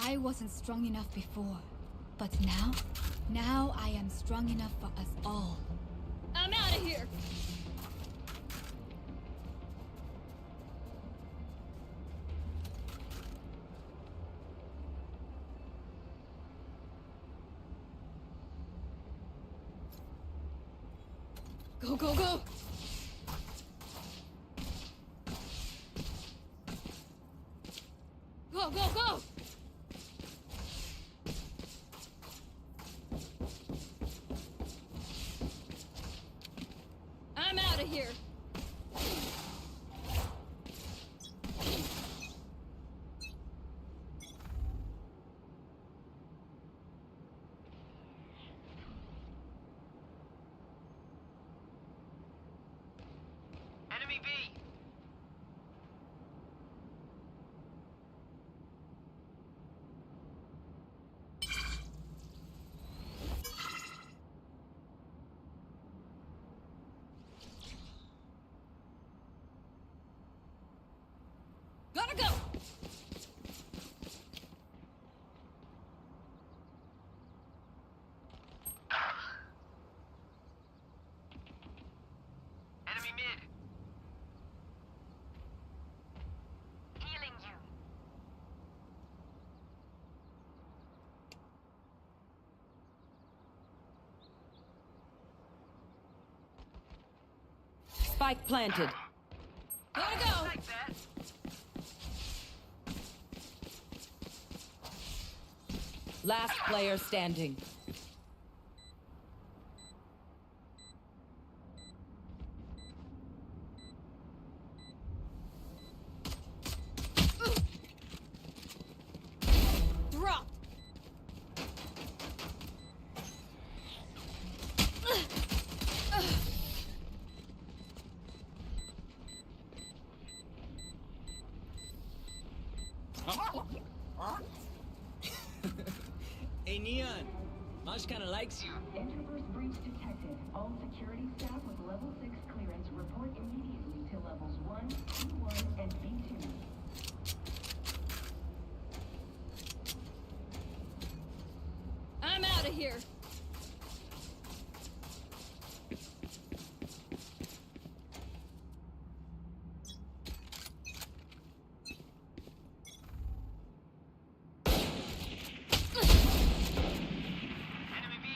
I wasn't strong enough before. But now I am strong enough for us all. I'm out of here! Go, go, go! Go, go, go! I'm out of here! Enemy B! Gotta go! Enemy mid! Healing you. Spike planted. Gotta go! Like that. Last player standing. Drop! Hey, Neon. Mosh kinda likes you. Interverse breach detected. All security staff with level 6 clearance report immediately to levels 1, B1, and B2. I'm out of here! Enemy B!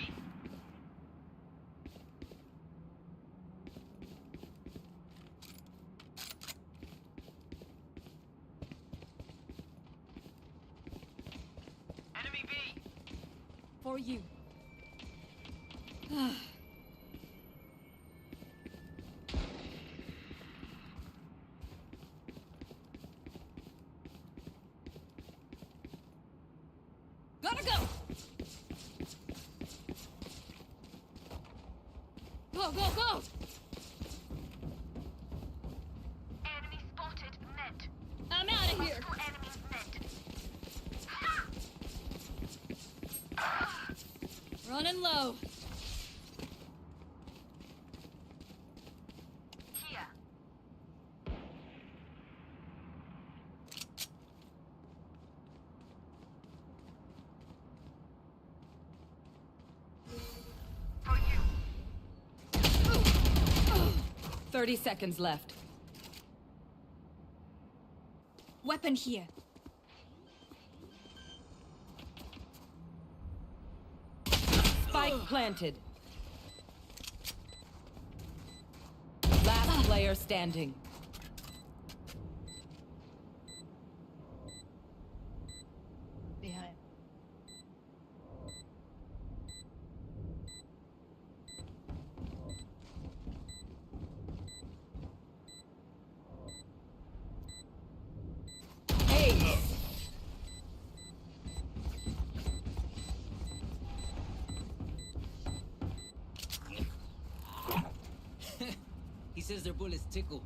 Enemy B! For you. Gotta go! Go, go, go! Enemy spotted mid. I'm out of here! Multiple enemies mid. Running low. Here. For you. 30 seconds left. Weapon here. Spike planted. Last player standing. Behind. Hey! He says their bullets tickle.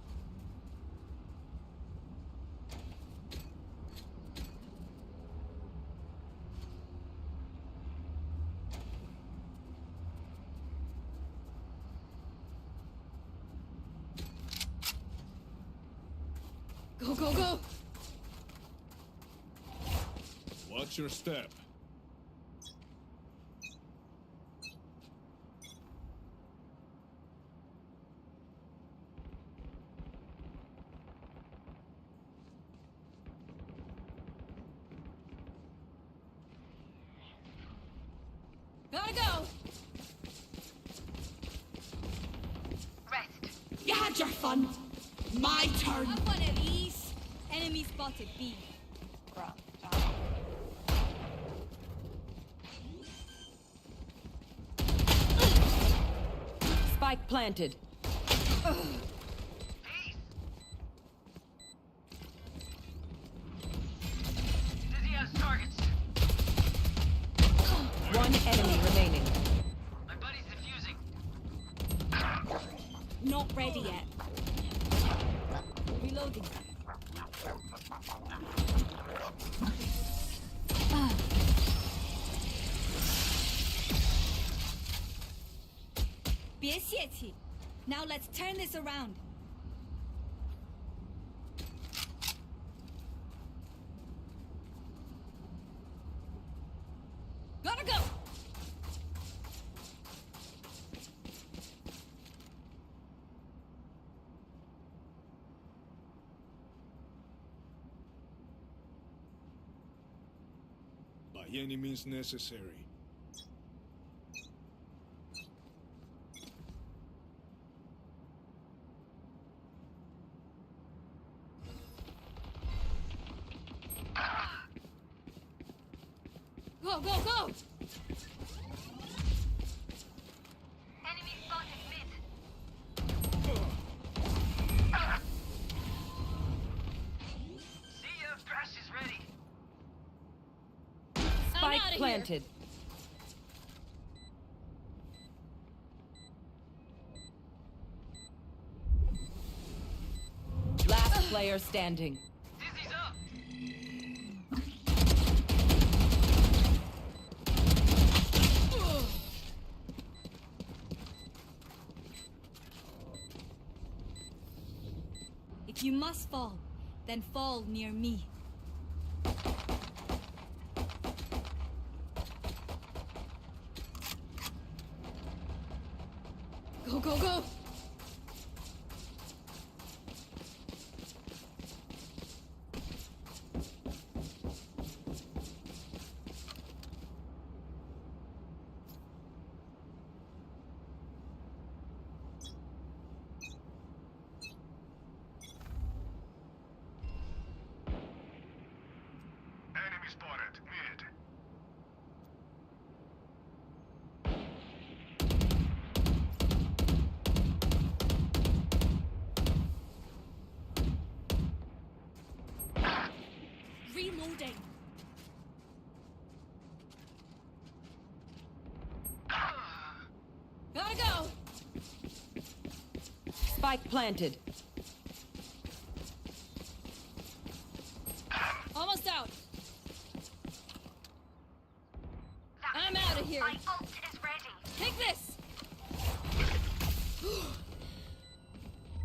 Go, go, go! Watch Watch your step. Gotta go! Rest. You had your fun. My turn. Have one of these. Enemy spotted B. Spike planted. Peace. Dizzy has targets. One enemy remaining. My buddy's defusing. Not ready yet. Reloading. Now let's turn this around. Gotta go! By any means necessary. Go, go, go! Enemy spotted mid. See ya. Thrash is ready. Spike outta here. planted. Last player standing. Dizzy's up. If you must fall, then fall near me. Go, go, go! Enemy spotted. Mid. Reloading. Gotta go! Spike planted. Almost out. I'm out of here. My ult is ready. Take this!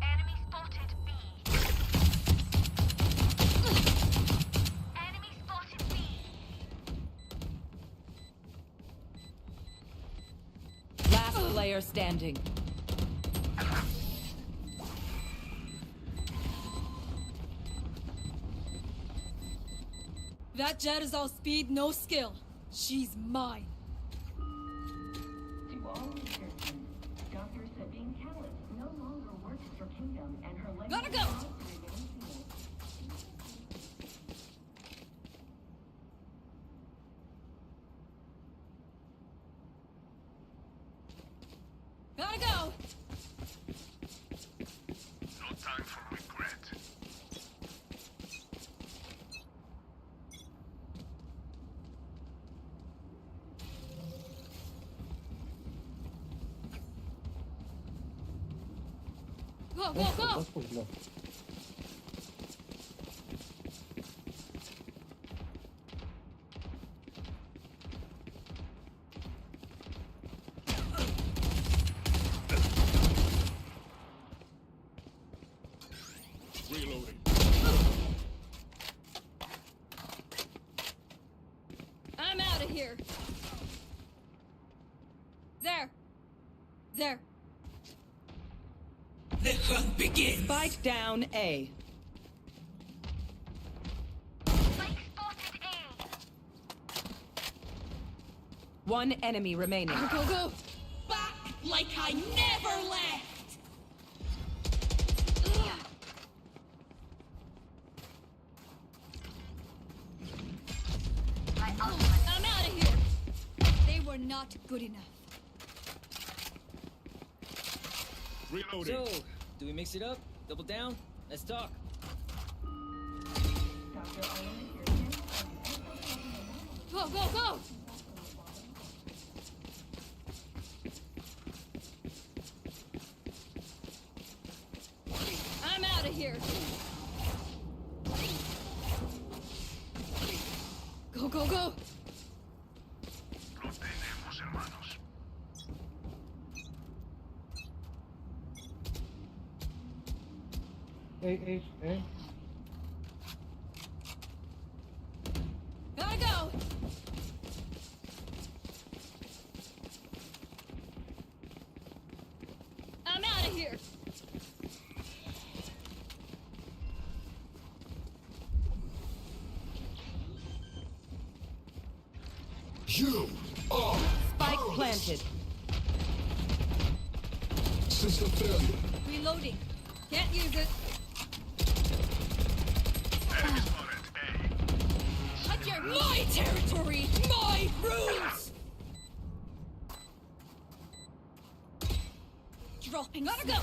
Enemy spotted B. Enemy spotted B. Last player standing. That jet is all speed, no skill. She's mine. To all researchers, Dr. Sabine Callis no longer works for Kingdom, and her legacy Gotta go! remains sealed. Gotta go! No time for regret. Go, go, go! Reloading. I'm out of here. There. There. The hunt begins. Spike down A. Spike spotted A. One enemy remaining. Go, go, go. Back like I never left. I'm out of here. They were not good enough. Reloading. So, do we mix it up? Double down? Let's talk. Dr. Owen is your Go, go, go. I'm out of here. Go, go, go. Lo tenemos, hermanos. Gotta go. I'm out of here. You are Spike planted. system failure. Reloading. Can't use it. Enemy spotted A. Cut your My territory, my rules. dropping. Gotta go.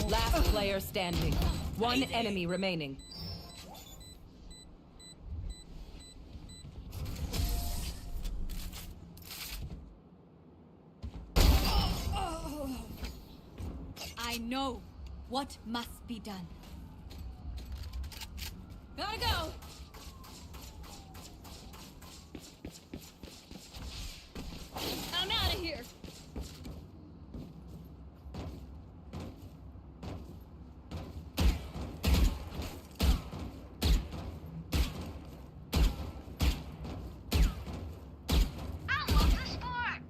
Last player standing. One enemy remaining. I know what must be done. Gotta go. I'm out of here. I love the sport.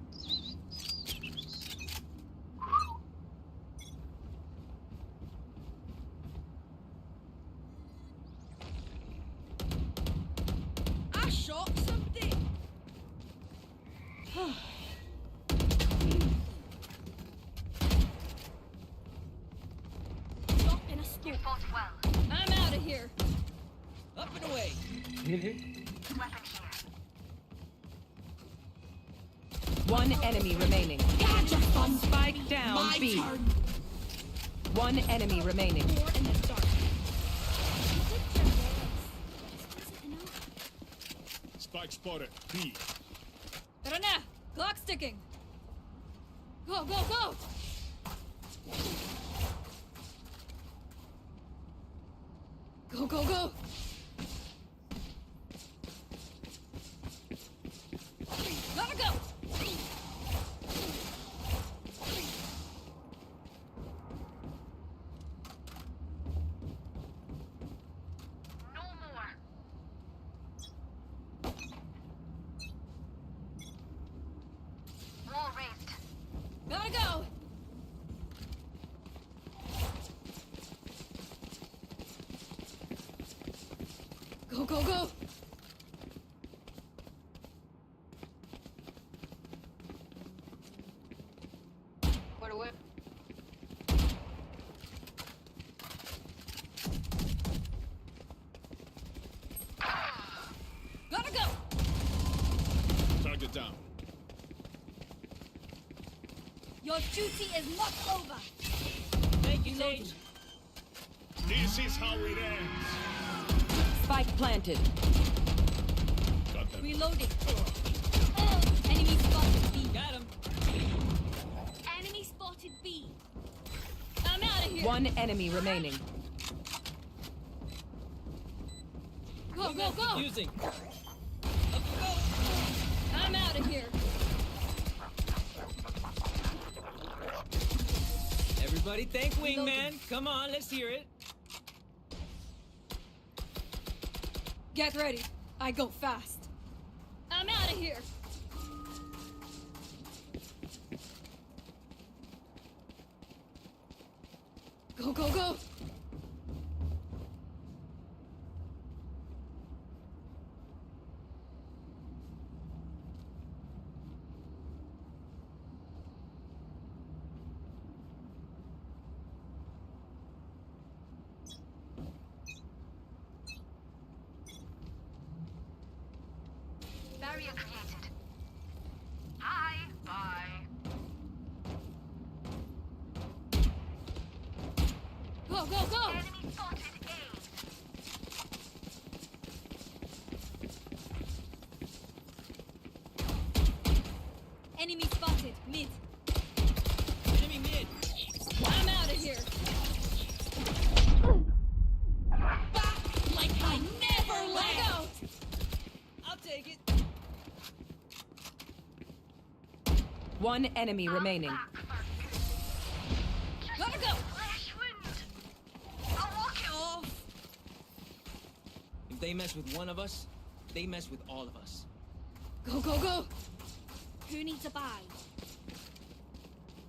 I shot somebody. Drop in a scoop. Fought well. I'm out of here. Up and away. Weapon here. One enemy remaining. Gadget fun. Spike down My B. turn. One enemy remaining. More in the dark. Spike spotted B. Rana, clock's ticking. Go, go, go. Go, go, go. Gotta go. No more. Wall raised. Gotta go. Go, go, go. What a whip. Gotta go. Target down. Your duty is not over. Thank you, Nate. This is how it ends. Spike planted. Got them. Reloading. Enemy spotted B. Got him. Enemy spotted B. I'm out of here. One enemy remaining. Go, go, go. Using. Up we go. I'm out of here. Everybody thank Wingman. Come on, let's hear it. Get ready. I go fast. I'm out of here. Go, go, go. Barrier created. Hi. Bye. Go, go, go. Enemy spotted A. Enemy spotted. Mid. Enemy mid. I'm out of here. Back like I never Let left! out. I'll take it. One enemy remaining. Gotta go. Flesh wound. I'll walk it off. If they mess with one of us, they mess with all of us. Go, go, go. Who needs a buy?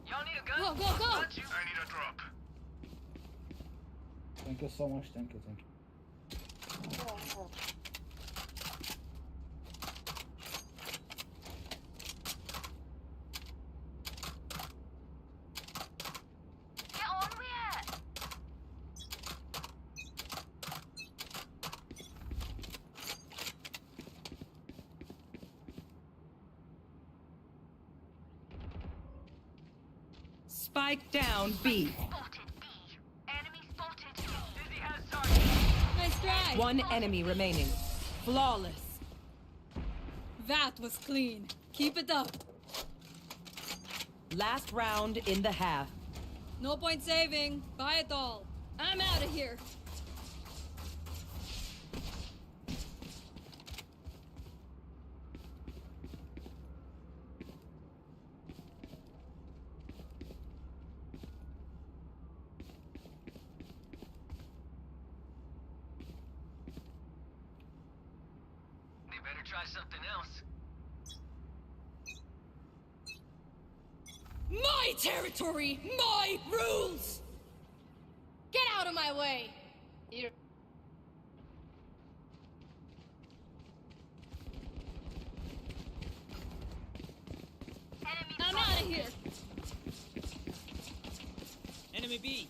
Y'all need a gun? Go, go, go. Got you. I need a drop. Thank you so much. Thank you. Thank you. Get on with it. Spike down B. Spotted B. Enemy spotted. Dizzy has target. Nice try. One enemy remaining. Flawless. That was clean. Keep it up. Last round in the half. No point saving. Buy it all. I'm out of here. They better try something else. My territory, my rules! Get out of my way. Enemy I'm out of here. Enemy B.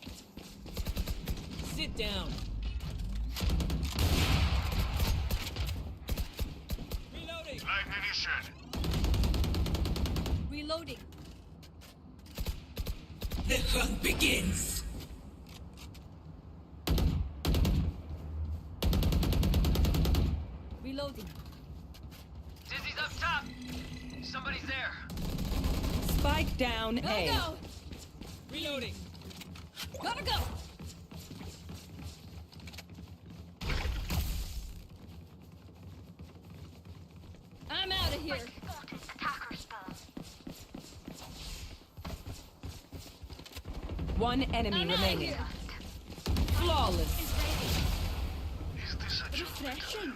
Sit down. Reloading. Reloading. The hunt begins! Reloading. Dizzy's up top. Somebody's there. Spike down Gotta A. go. Reloading. Gotta go. I'm out of here. Spotted attacker spawn. One enemy I'm out of remaining. here. Flawless. Refreshing.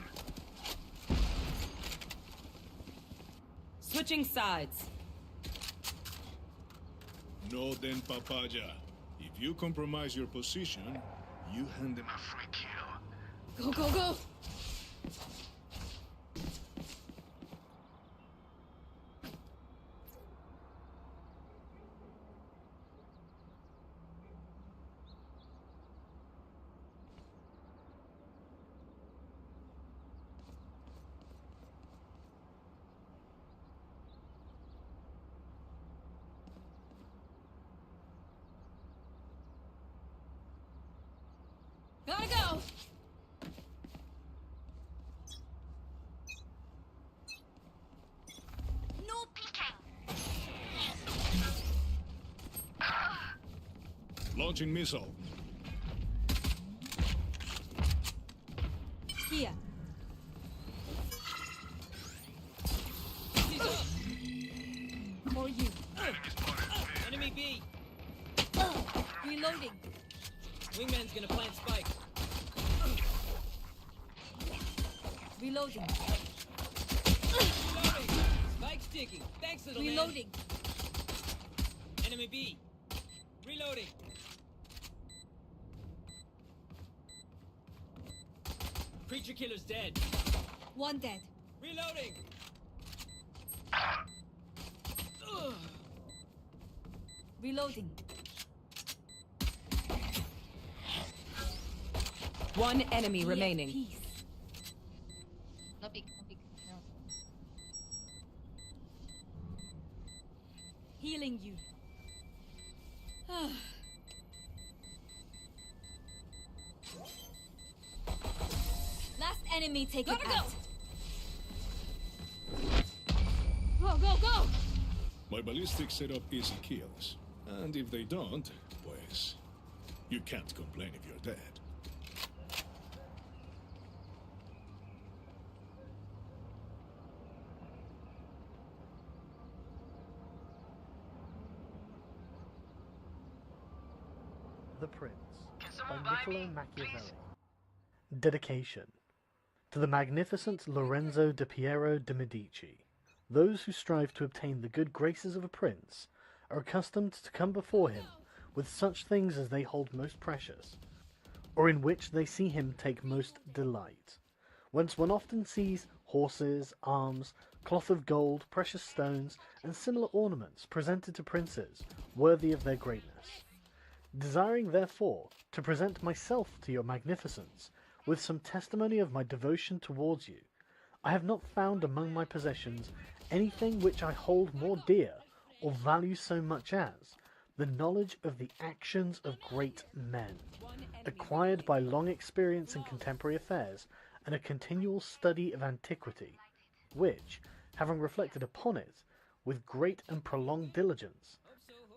Switching sides. No, then, papaya. If you compromise your position, you hand them a free kill. Go, go, go. Gotta go. No peeking. Launching missile. Here. Dizzy's up. For you. Enemy B. Reloading. Wingman's gonna plant spike. Reloading. Reloading. Spike sticking. Thanks, little Reloading. man. Enemy B. Reloading. Creature killer's dead. One dead. Reloading. Reloading. One enemy Be at remaining. peace. No peek, no peek. No. Healing you. Last enemy taken out. Go, go, go! My ballistics set up easy kills. And if they don't, pues, you can't complain if you're dead. The Prince Can by someone buy Niccolo me, Machiavelli. please? Dedication to the magnificent Lorenzo de Piero de Medici. Those who strive to obtain the good graces of a prince are accustomed to come before him with such things as they hold most precious, or in which they see him take most delight, whence one often sees horses, arms, cloth of gold, precious stones, and similar ornaments presented to princes worthy of their greatness. Desiring therefore to present myself to your magnificence with some testimony of my devotion towards you, I have not found among my possessions anything which I hold more dear or value so much as the knowledge of the actions of great men, acquired by long experience in contemporary affairs and a continual study of antiquity, which, having reflected upon it with great and prolonged diligence,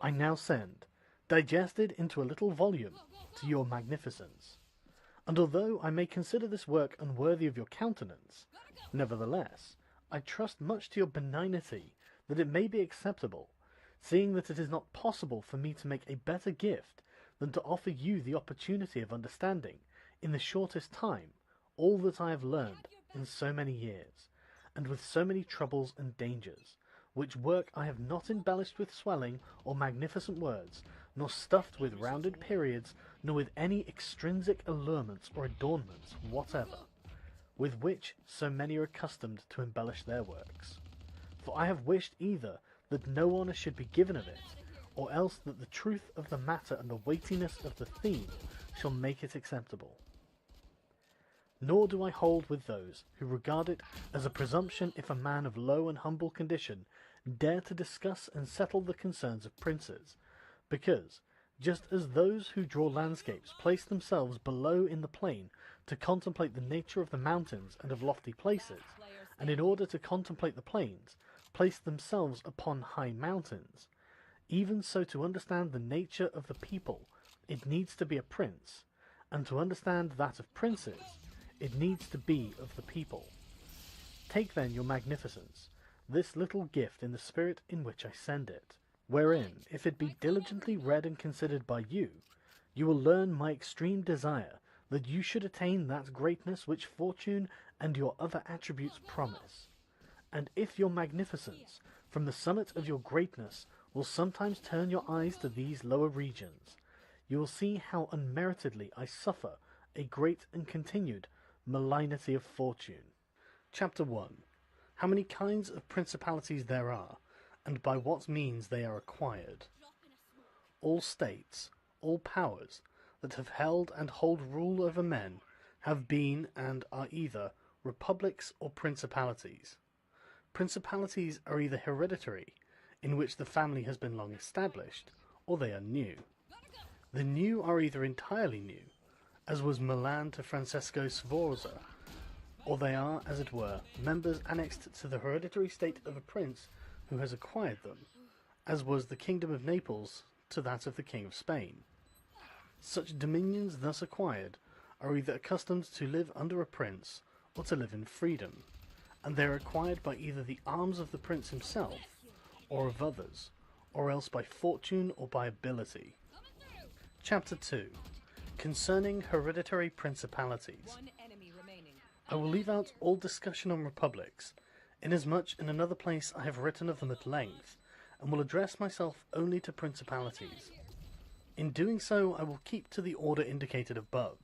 I now send, digested into a little volume, to your magnificence. And although I may consider this work unworthy of your countenance, nevertheless, I trust much to your benignity that it may be acceptable, seeing that it is not possible for me to make a better gift than to offer you the opportunity of understanding, in the shortest time, all that I have learned in so many years, and with so many troubles and dangers, which work I have not embellished with swelling or magnificent words, nor stuffed with rounded periods, nor with any extrinsic allurements or adornments whatever, with which so many are accustomed to embellish their works. For I have wished either that no honour should be given of it, or else that the truth of the matter and the weightiness of the theme shall make it acceptable. Nor do I hold with those who regard it as a presumption if a man of low and humble condition dare to discuss and settle the concerns of princes, because, just as those who draw landscapes place themselves below in the plain to contemplate the nature of the mountains and of lofty places, and in order to contemplate the plains, place themselves upon high mountains, even so to understand the nature of the people, it needs to be a prince, and to understand that of princes, it needs to be of the people. Take then your magnificence, this little gift in the spirit in which I send it, wherein, if it be diligently read and considered by you, you will learn my extreme desire that you should attain that greatness which fortune and your other attributes promise. And if your magnificence, from the summit of your greatness, will sometimes turn your eyes to these lower regions, you will see how unmeritedly I suffer a great and continued malignity of fortune. Chapter 1. How many kinds of principalities there are, and by what means they are acquired. All states, all powers, that have held and hold rule over men, have been and are either republics or principalities. Principalities are either hereditary, in which the family has been long established, or they are new. The new are either entirely new, as was Milan to Francesco Sforza, or they are, as it were, members annexed to the hereditary state of a prince who has acquired them, as was the kingdom of Naples to that of the King of Spain. Such dominions thus acquired are either accustomed to live under a prince, or to live in freedom, and they are acquired by either the arms of the prince himself, or of others, or else by fortune or by ability. Chapter 2. Concerning hereditary principalities. One enemy remaining. I will leave out all discussion on republics, inasmuch in another place I have written of them at length, and will address myself only to principalities. In doing so, I will keep to the order indicated above,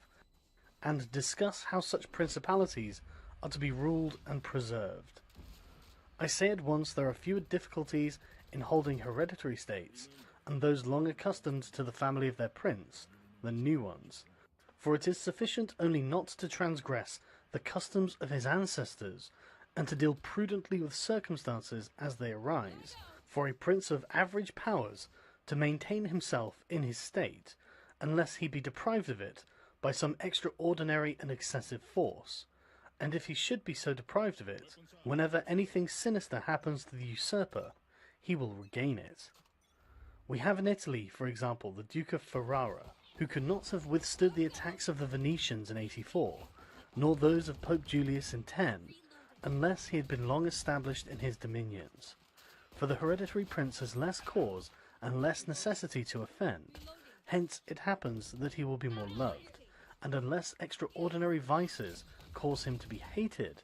and discuss how such principalities are to be ruled and preserved. I say at once there are fewer difficulties in holding hereditary states, and those long accustomed to the family of their prince, than new ones, for it is sufficient only not to transgress the customs of his ancestors, and to deal prudently with circumstances as they arise, for a prince of average powers to maintain himself in his state, unless he be deprived of it by some extraordinary and excessive force, and if he should be so deprived of it, whenever anything sinister happens to the usurper, he will regain it. We have in Italy, for example, the Duke of Ferrara, who could not have withstood the attacks of the Venetians in 84, nor those of Pope Julius in 10, unless he had been long established in his dominions. For the hereditary prince has less cause and less necessity to offend, hence it happens that he will be more loved, and unless extraordinary vices cause him to be hated,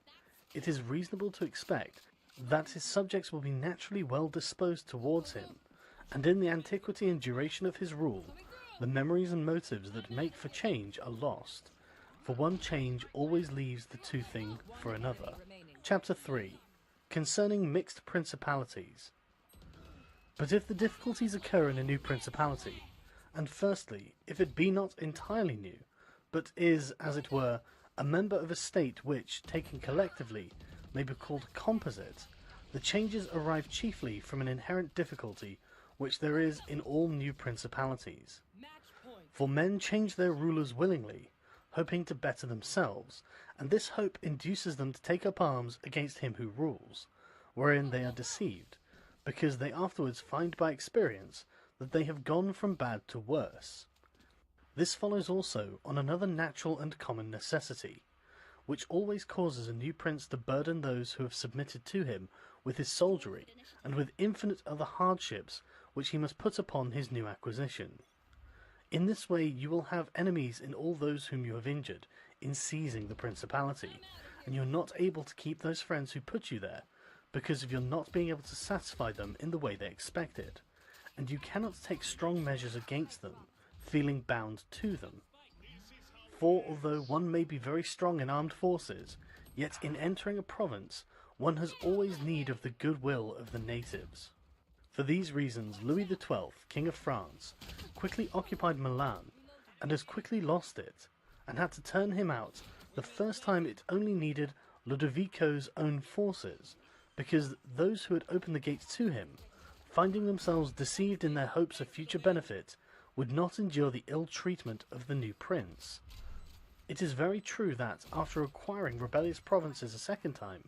it is reasonable to expect that his subjects will be naturally well disposed towards him, and in the antiquity and duration of his rule, the memories and motives that make for change are lost, for one change always leaves the two thing for another. Chapter 3. Concerning mixed principalities. But if the difficulties occur in a new principality, and firstly, if it be not entirely new, but is, as it were, a member of a state which, taken collectively, may be called composite, the changes arrive chiefly from an inherent difficulty which there is in all new principalities. For men change their rulers willingly, hoping to better themselves, and this hope induces them to take up arms against him who rules, wherein they are deceived, because they afterwards find by experience that they have gone from bad to worse. This follows also on another natural and common necessity, which always causes a new prince to burden those who have submitted to him with his soldiery, and with infinite other hardships which he must put upon his new acquisition. In this way you will have enemies in all those whom you have injured in seizing the principality, and you are not able to keep those friends who put you there, because of your not being able to satisfy them in the way they expected, and you cannot take strong measures against them, feeling bound to them. For although one may be very strong in armed forces, yet in entering a province one has always need of the goodwill of the natives. For these reasons Louis XII, King of France, quickly occupied Milan, and as quickly lost it, and had to turn him out the first time it only needed Ludovico's own forces, because those who had opened the gates to him, finding themselves deceived in their hopes of future benefit, would not endure the ill treatment of the new prince. It is very true that, after acquiring rebellious provinces a second time,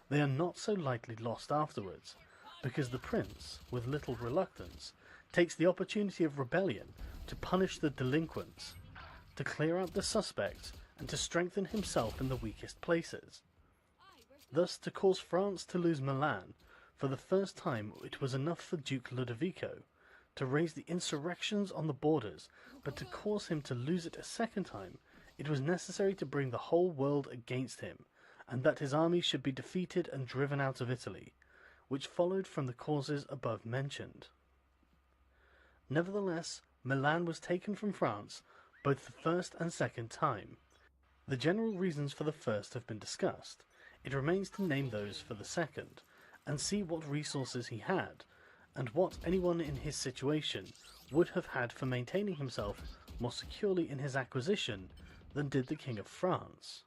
they are not so lightly lost afterwards, because the prince, with little reluctance, takes the opportunity of rebellion to punish the delinquents, to clear out the suspects, and to strengthen himself in the weakest places. Thus, to cause France to lose Milan, for the first time it was enough for Duke Ludovico to raise the insurrections on the borders, but to cause him to lose it a second time, it was necessary to bring the whole world against him, and that his armies should be defeated and driven out of Italy, which followed from the causes above mentioned. Nevertheless, Milan was taken from France both the first and second time. The general reasons for the first have been discussed. It remains to name those for the second, and see what resources he had, and what anyone in his situation would have had for maintaining himself more securely in his acquisition than did the King of France.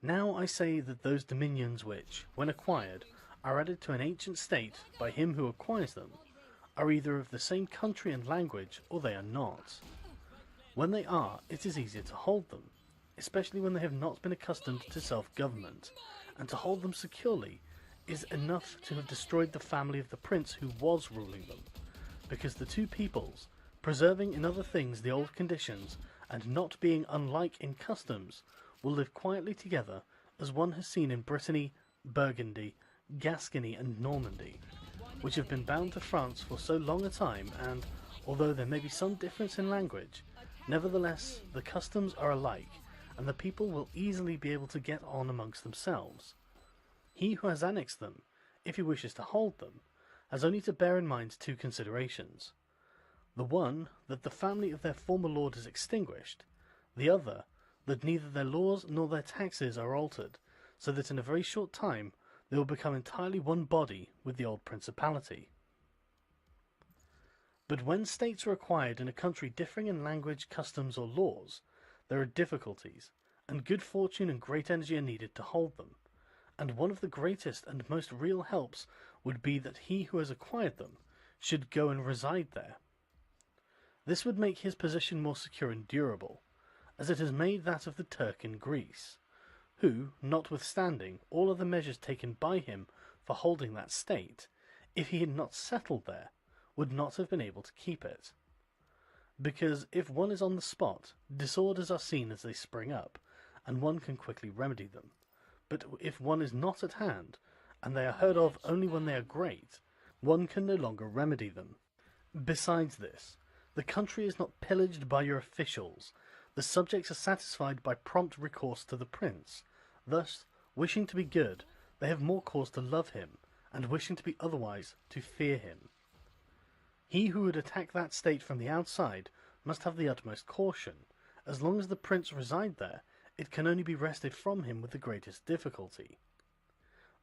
Now I say that those dominions which, when acquired, are added to an ancient state by him who acquires them, are either of the same country and language, or they are not. When they are, it is easier to hold them, especially when they have not been accustomed to self-government, and to hold them securely is enough to have destroyed the family of the prince who was ruling them, because the two peoples, preserving in other things the old conditions, and not being unlike in customs, will live quietly together, as one has seen in Brittany, Burgundy, Gascony, and Normandy, which have been bound to France for so long a time, and, although there may be some difference in language, nevertheless the customs are alike, and the people will easily be able to get on amongst themselves. He who has annexed them, if he wishes to hold them, has only to bear in mind two considerations. The one, that the family of their former lord is extinguished. The other, that neither their laws nor their taxes are altered, so that in a very short time they will become entirely one body with the old principality. But when states are acquired in a country differing in language, customs, or laws, there are difficulties, and good fortune and great energy are needed to hold them, and one of the greatest and most real helps would be that he who has acquired them should go and reside there. This would make his position more secure and durable, as it has made that of the Turk in Greece, who, notwithstanding all other measures taken by him for holding that state, if he had not settled there, would not have been able to keep it. Because if one is on the spot, disorders are seen as they spring up, and one can quickly remedy them. But if one is not at hand, and they are heard of only when they are great, one can no longer remedy them. Besides this, the country is not pillaged by your officials. The subjects are satisfied by prompt recourse to the prince. Thus, wishing to be good, they have more cause to love him, and wishing to be otherwise, to fear him. He who would attack that state from the outside must have the utmost caution. As long as the prince reside there, it can only be wrested from him with the greatest difficulty.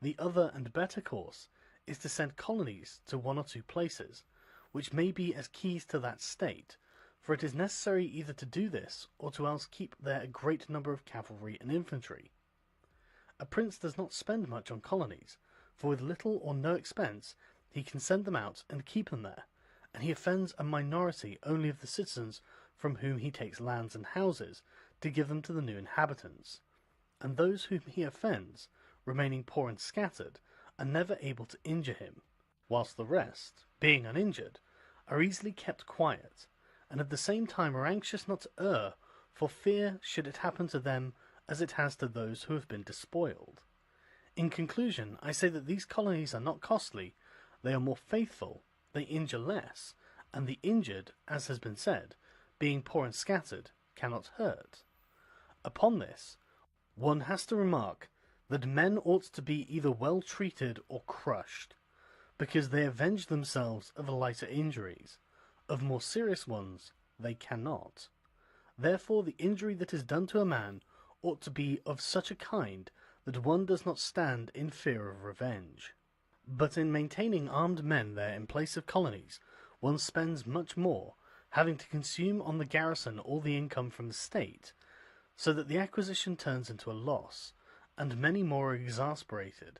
The other and better course is to send colonies to one or two places, which may be as keys to that state, for it is necessary either to do this, or to else keep there a great number of cavalry and infantry. A prince does not spend much on colonies, for with little or no expense he can send them out and keep them there, and he offends a minority only of the citizens from whom he takes lands and houses to give them to the new inhabitants, and those whom he offends, remaining poor and scattered, are never able to injure him, whilst the rest, being uninjured, are easily kept quiet, and at the same time are anxious not to err, for fear should it happen to them as it has to those who have been despoiled. In conclusion, I say that these colonies are not costly, they are more faithful, they injure less, and the injured, as has been said, being poor and scattered, cannot hurt. Upon this, one has to remark that men ought to be either well treated or crushed, because they avenge themselves of lighter injuries. Of more serious ones, they cannot. Therefore the injury that is done to a man ought to be of such a kind that one does not stand in fear of revenge. But in maintaining armed men there in place of colonies, one spends much more, having to consume on the garrison all the income from the state, so that the acquisition turns into a loss, and many more are exasperated,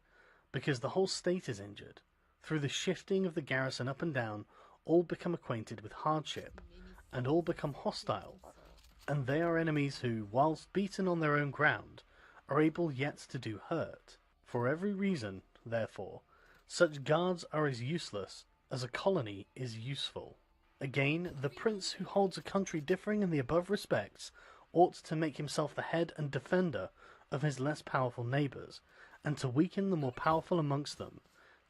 because the whole state is injured. Through the shifting of the garrison up and down, all become acquainted with hardship, and all become hostile, and they are enemies who, whilst beaten on their own ground, are able yet to do hurt. For every reason, therefore, such guards are as useless as a colony is useful. Again, the prince who holds a country differing in the above respects ought to make himself the head and defender of his less powerful neighbours, and to weaken the more powerful amongst them,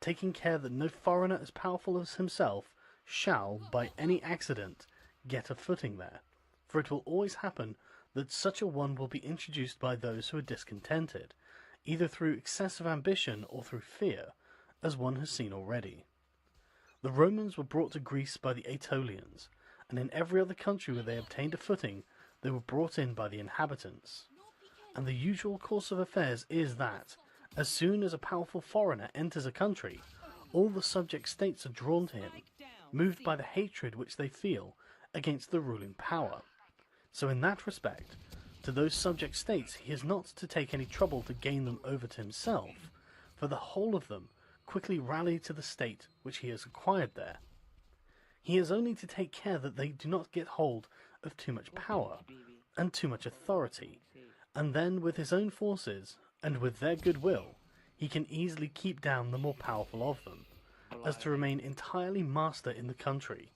taking care that no foreigner as powerful as himself shall, by any accident, get a footing there, for it will always happen that such a one will be introduced by those who are discontented, either through excessive ambition or through fear, as one has seen already. The Romans were brought to Greece by the Aetolians, and in every other country where they obtained a footing, they were brought in by the inhabitants. And the usual course of affairs is that, as soon as a powerful foreigner enters a country, all the subject states are drawn to him, moved by the hatred which they feel against the ruling power. So in that respect, to those subject states he has not to take any trouble to gain them over to himself, for the whole of them quickly rally to the state which he has acquired there. He has only to take care that they do not get hold of too much power and too much authority, and then with his own forces and with their goodwill he can easily keep down the more powerful of them, as to remain entirely master in the country,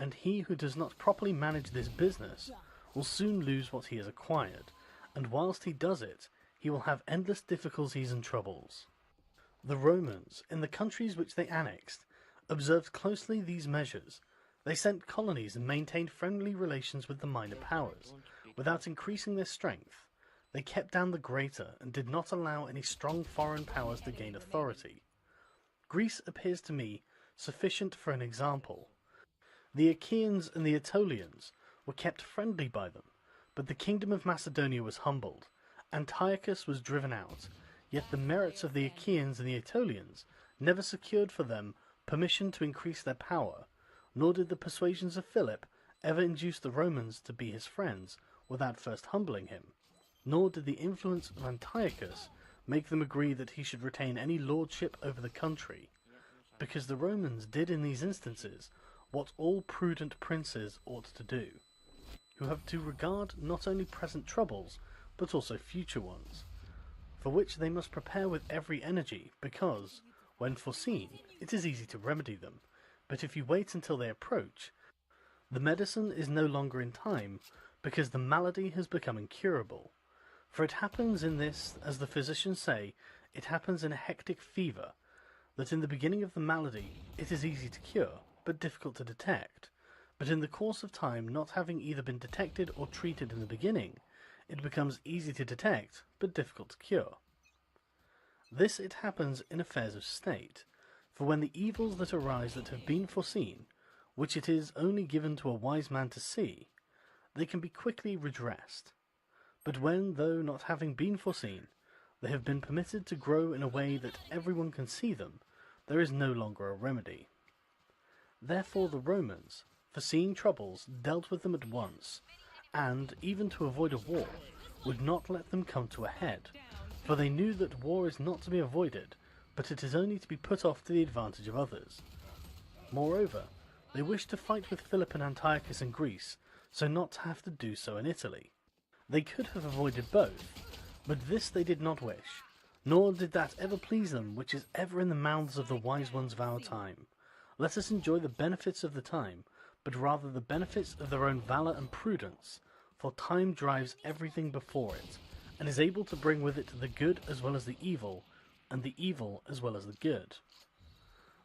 and he who does not properly manage this business will soon lose what he has acquired, and whilst he does it, he will have endless difficulties and troubles. The Romans, in the countries which they annexed, observed closely these measures. They sent colonies and maintained friendly relations with the minor powers, without increasing their strength, They kept down the greater and did not allow any strong foreign powers to gain authority. Greece appears to me sufficient for an example. The Achaeans and the Aetolians were kept friendly by them, but the kingdom of Macedonia was humbled. Antiochus was driven out, yet the merits of the Achaeans and the Aetolians never secured for them permission to increase their power, nor did the persuasions of Philip ever induce the Romans to be his friends without first humbling him, nor did the influence of Antiochus make them agree that he should retain any lordship over the country, because the Romans did in these instances what all prudent princes ought to do, who have to regard not only present troubles, but also future ones, for which they must prepare with every energy, because, when foreseen, it is easy to remedy them, but if you wait until they approach, the medicine is no longer in time, because the malady has become incurable. For it happens in this, as the physicians say, it happens in a hectic fever, that in the beginning of the malady it is easy to cure, but difficult to detect, but in the course of time, not having either been detected or treated in the beginning, it becomes easy to detect, but difficult to cure. This it happens in affairs of state, for when the evils that arise that have been foreseen, which it is only given to a wise man to see, they can be quickly redressed. But when, though not having been foreseen, they have been permitted to grow in a way that everyone can see them, there is no longer a remedy. Therefore the Romans, foreseeing troubles, dealt with them at once, and, even to avoid a war, would not let them come to a head, for they knew that war is not to be avoided, but it is only to be put off to the advantage of others. Moreover, they wished to fight with Philip and Antiochus in Greece, so not to have to do so in Italy. They could have avoided both, but this they did not wish, nor did that ever please them which is ever in the mouths of the wise ones of our time. Let us enjoy the benefits of the time, but rather the benefits of their own valour and prudence, for time drives everything before it, and is able to bring with it the good as well as the evil, and the evil as well as the good.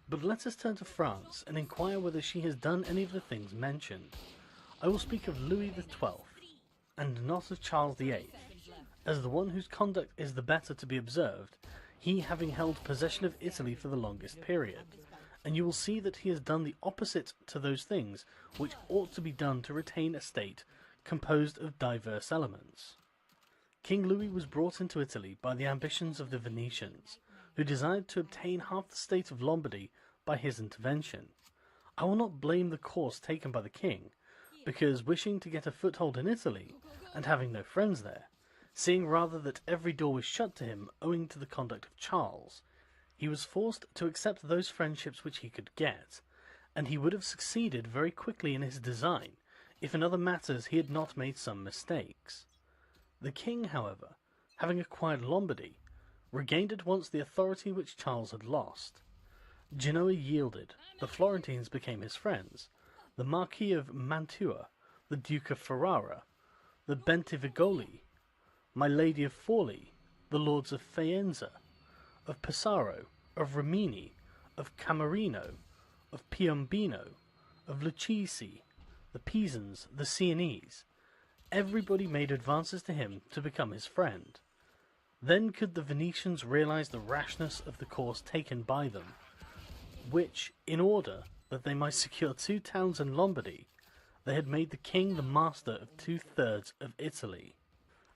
But let us turn to France, and inquire whether she has done any of the things mentioned. I will speak of Louis XII, and not of Charles VIII, as the one whose conduct is the better to be observed, he having held possession of Italy for the longest period, and you will see that he has done the opposite to those things which ought to be done to retain a state composed of diverse elements. King Louis was brought into Italy by the ambitions of the Venetians, who desired to obtain half the state of Lombardy by his intervention. I will not blame the course taken by the king, because wishing to get a foothold in Italy, and having no friends there, seeing rather that every door was shut to him owing to the conduct of Charles, he was forced to accept those friendships which he could get, and he would have succeeded very quickly in his design, if in other matters he had not made some mistakes. The king, however, having acquired Lombardy, regained at once the authority which Charles had lost. Genoa yielded, the Florentines became his friends, the Marquis of Mantua, the Duke of Ferrara, the Bentivogli, my Lady of Forli, the Lords of Faenza, of Pesaro, of Rimini, of Camerino, of Piombino, of Lucchese, the Pisans, the Sienese. Everybody made advances to him to become his friend. Then could the Venetians realize the rashness of the course taken by them, which, in order that they might secure 2 towns in Lombardy, they had made the king the master of 2/3 of Italy.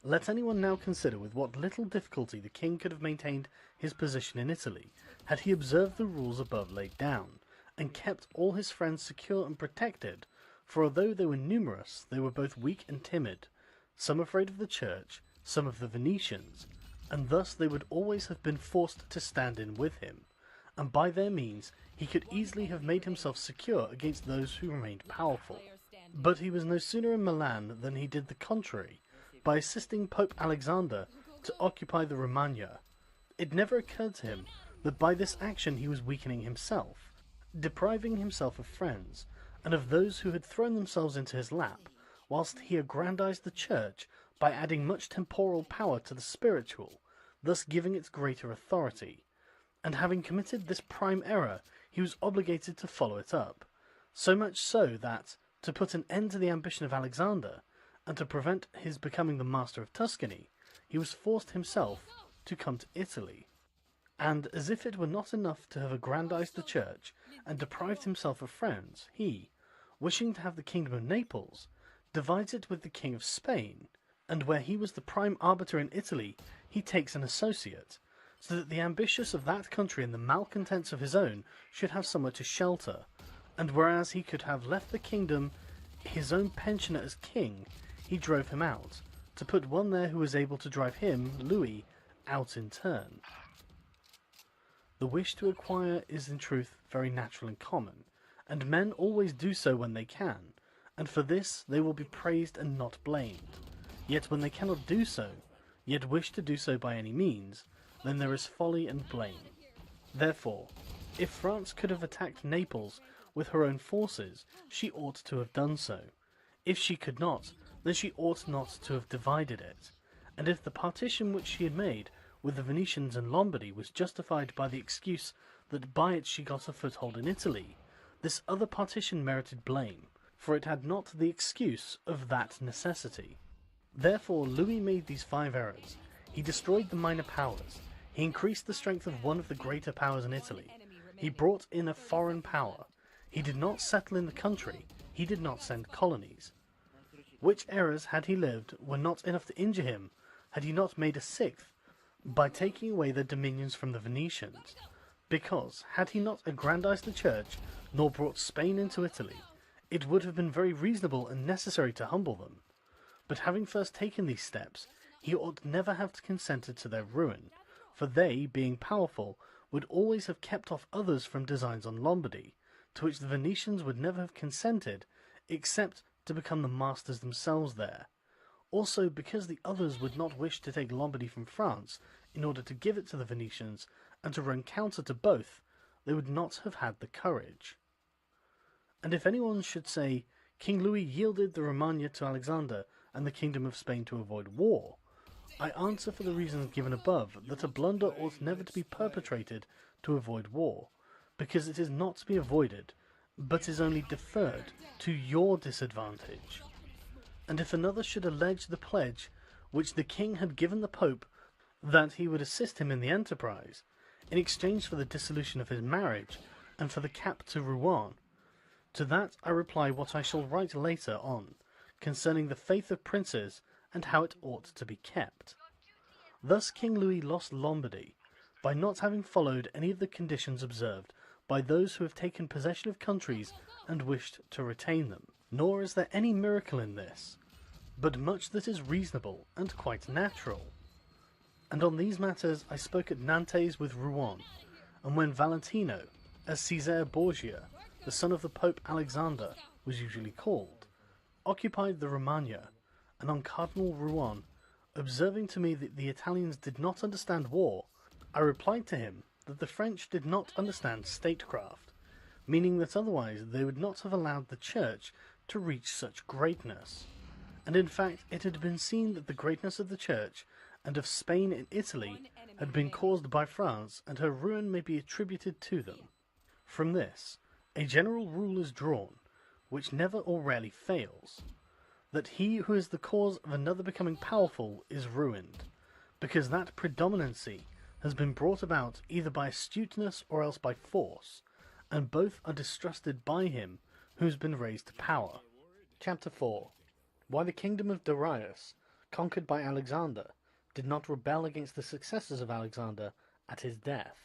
Let anyone now consider with what little difficulty the king could have maintained his position in Italy, had he observed the rules above laid down, and kept all his friends secure and protected, for although they were numerous, they were both weak and timid, some afraid of the church, some of the Venetians, and thus they would always have been forced to stand in with him, and by their means he could easily have made himself secure against those who remained powerful. But he was no sooner in Milan than he did the contrary, by assisting Pope Alexander to occupy the Romagna. It never occurred to him that by this action he was weakening himself, depriving himself of friends, and of those who had thrown themselves into his lap, whilst he aggrandized the church by adding much temporal power to the spiritual, thus giving it greater authority. And having committed this prime error, he was obligated to follow it up, so much so that, to put an end to the ambition of Alexander, and to prevent his becoming the master of Tuscany, he was forced himself to come to Italy. And as if it were not enough to have aggrandized the church and deprived himself of friends, he, wishing to have the kingdom of Naples, divides it with the king of Spain, and where he was the prime arbiter in Italy, he takes an associate, so that the ambitious of that country and the malcontents of his own should have somewhere to shelter, and whereas he could have left the kingdom his own pensioner as king, he drove him out, to put one there who was able to drive him, Louis, out in turn. The wish to acquire is in truth very natural and common, and men always do so when they can, and for this they will be praised and not blamed. Yet when they cannot do so, yet wish to do so by any means, then there is folly and blame. Therefore, if France could have attacked Naples with her own forces, she ought to have done so. If she could not, then she ought not to have divided it. And if the partition which she had made with the Venetians and Lombardy was justified by the excuse that by it she got a foothold in Italy, this other partition merited blame, for it had not the excuse of that necessity. Therefore Louis made these 5 errors. He destroyed the minor powers. He increased the strength of one of the greater powers in Italy. He brought in a foreign power. He did not settle in the country. He did not send colonies. Which errors, had he lived, were not enough to injure him, had he not made a 6th, by taking away their dominions from the Venetians. Because, had he not aggrandized the church, nor brought Spain into Italy, it would have been very reasonable and necessary to humble them. But having first taken these steps, he ought never have consented to their ruin, for they, being powerful, would always have kept off others from designs on Lombardy, to which the Venetians would never have consented, except to become the masters themselves there. Also because the others would not wish to take Lombardy from France in order to give it to the Venetians, and to run counter to both, they would not have had the courage. And if anyone should say, King Louis yielded the Romagna to Alexander and the kingdom of Spain to avoid war, I answer for the reasons given above that a blunder ought never to be perpetrated to avoid war, because it is not to be avoided, but is only deferred to your disadvantage. And if another should allege the pledge which the king had given the Pope that he would assist him in the enterprise, in exchange for the dissolution of his marriage and for the cap to Rouen, to that I reply what I shall write later on, concerning the faith of princes and how it ought to be kept. Thus King Louis lost Lombardy, by not having followed any of the conditions observed by those who have taken possession of countries and wished to retain them. Nor is there any miracle in this, but much that is reasonable and quite natural. And on these matters I spoke at Nantes with Rouen, and when Valentino, as Caesar Borgia, the son of the Pope Alexander, was usually called, occupied the Romagna, and on Cardinal Rouen, observing to me that the Italians did not understand war, I replied to him that the French did not understand statecraft, meaning that otherwise they would not have allowed the Church to reach such greatness. And in fact it had been seen that the greatness of the Church and of Spain in Italy had been caused by France, and her ruin may be attributed to them. From this, a general rule is drawn, which never or rarely fails, that he who is the cause of another becoming powerful is ruined, because that predominancy has been brought about either by astuteness or else by force, and both are distrusted by him who has been raised to power. Chapter 4. Why the kingdom of Darius, conquered by Alexander, did not rebel against the successors of Alexander at his death.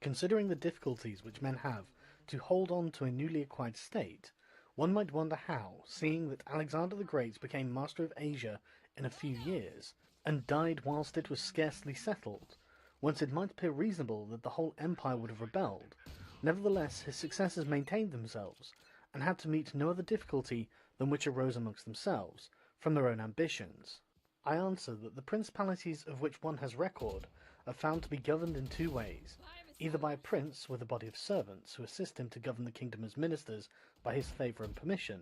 Considering the difficulties which men have to hold on to a newly acquired state, one might wonder how, seeing that Alexander the Great became master of Asia in a few years, and died whilst it was scarcely settled, whence it might appear reasonable that the whole empire would have rebelled, nevertheless his successors maintained themselves, and had to meet no other difficulty than which arose amongst themselves, from their own ambitions. I answer that the principalities of which one has record are found to be governed in 2 ways, either by a prince with a body of servants who assist him to govern the kingdom as ministers by his favour and permission,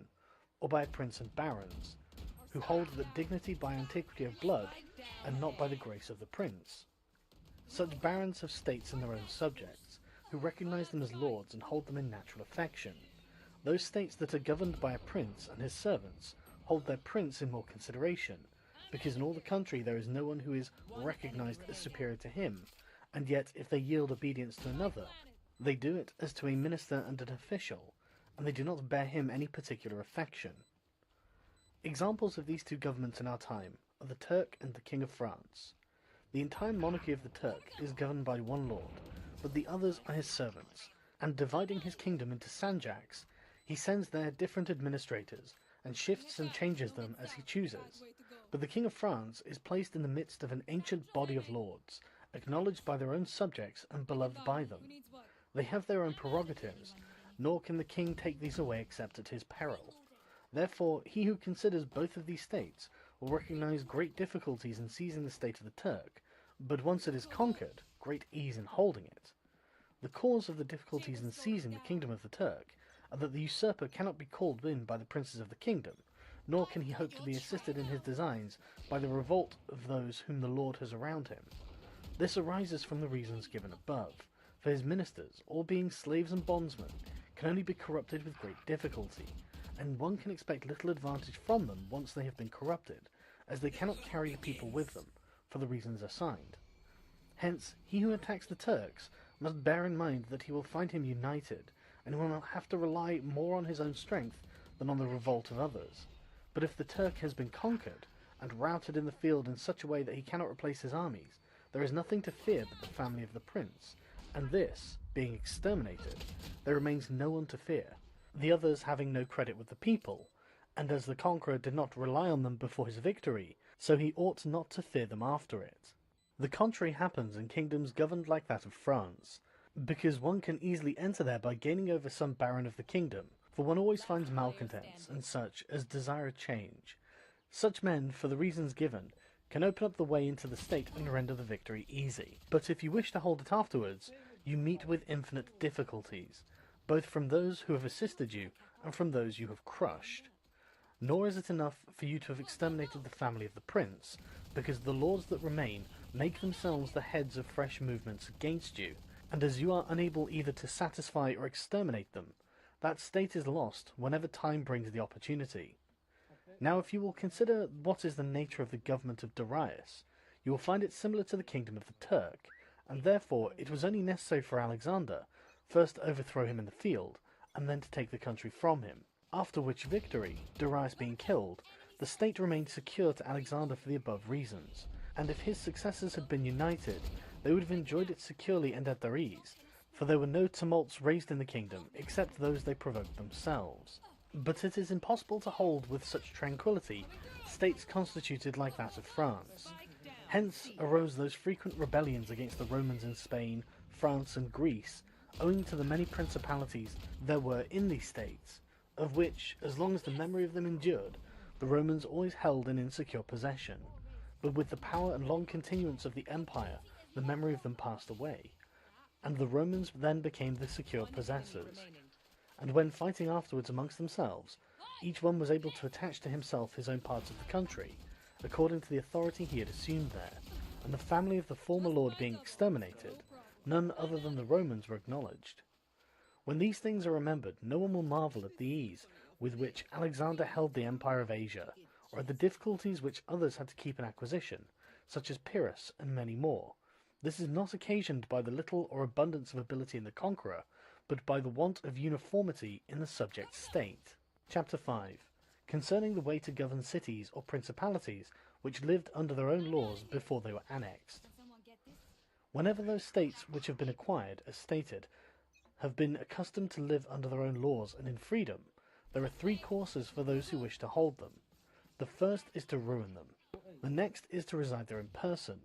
or by a prince and barons, who hold that dignity by antiquity of blood, and not by the grace of the prince. Such barons have states in their own subjects, who recognize them as lords and hold them in natural affection. Those states that are governed by a prince and his servants hold their prince in more consideration, because in all the country there is no one who is recognized as superior to him, and yet if they yield obedience to another, they do it as to a minister and an official, and they do not bear him any particular affection. Examples of these two governments in our time are the Turk and the King of France. The entire monarchy of the Turk is governed by one lord, but the others are his servants, and dividing his kingdom into sanjaks, he sends there different administrators, and shifts and changes them as he chooses. But the King of France is placed in the midst of an ancient body of lords, acknowledged by their own subjects and beloved by them. They have their own prerogatives, nor can the king take these away except at his peril. Therefore, he who considers both of these states will recognize great difficulties in seizing the state of the Turk, but once it is conquered, great ease in holding it. The cause of the difficulties in seizing the kingdom of the Turk are that the usurper cannot be called in by the princes of the kingdom, nor can he hope to be assisted in his designs by the revolt of those whom the Lord has around him. This arises from the reasons given above, for his ministers, all being slaves and bondsmen, can only be corrupted with great difficulty, and one can expect little advantage from them once they have been corrupted, as they cannot carry the people with them, for the reasons assigned. Hence, he who attacks the Turks must bear in mind that he will find him united, and will not have to rely more on his own strength than on the revolt of others. But if the Turk has been conquered, and routed in the field in such a way that he cannot replace his armies, there is nothing to fear but the family of the prince, and this, being exterminated, there remains no one to fear, the others having no credit with the people, and as the conqueror did not rely on them before his victory, so he ought not to fear them after it. The contrary happens in kingdoms governed like that of France, because one can easily enter there by gaining over some baron of the kingdom, for one always finds malcontents and such as desire a change. Such men, for the reasons given, can open up the way into the state and render the victory easy. But if you wish to hold it afterwards, you meet with infinite difficulties, both from those who have assisted you and from those you have crushed. Nor is it enough for you to have exterminated the family of the prince, because the lords that remain make themselves the heads of fresh movements against you, and as you are unable either to satisfy or exterminate them, that state is lost whenever time brings the opportunity. Now if you will consider what is the nature of the government of Darius, you will find it similar to the kingdom of the Turk, and therefore it was only necessary for Alexander first to overthrow him in the field, and then to take the country from him, after which victory, Darius being killed, the state remained secure to Alexander for the above reasons, and if his successors had been united, they would have enjoyed it securely and at their ease, for there were no tumults raised in the kingdom except those they provoked themselves. But it is impossible to hold with such tranquillity states constituted like that of France. Hence arose those frequent rebellions against the Romans in Spain, France, and Greece, owing to the many principalities there were in these states, of which, as long as the memory of them endured, the Romans always held in insecure possession. But with the power and long continuance of the empire, the memory of them passed away, and the Romans then became the secure possessors. And when fighting afterwards amongst themselves, each one was able to attach to himself his own parts of the country, according to the authority he had assumed there, and the family of the former lord being exterminated, none other than the Romans were acknowledged. When these things are remembered, no one will marvel at the ease with which Alexander held the empire of Asia, or at the difficulties which others had to keep in acquisition, such as Pyrrhus and many more. This is not occasioned by the little or abundance of ability in the conqueror, but by the want of uniformity in the subject state. Chapter 5. Concerning the way to govern cities or principalities which lived under their own laws before they were annexed. Whenever those states which have been acquired, as stated, have been accustomed to live under their own laws and in freedom, there are three courses for those who wish to hold them. The first is to ruin them. The next is to reside there in person.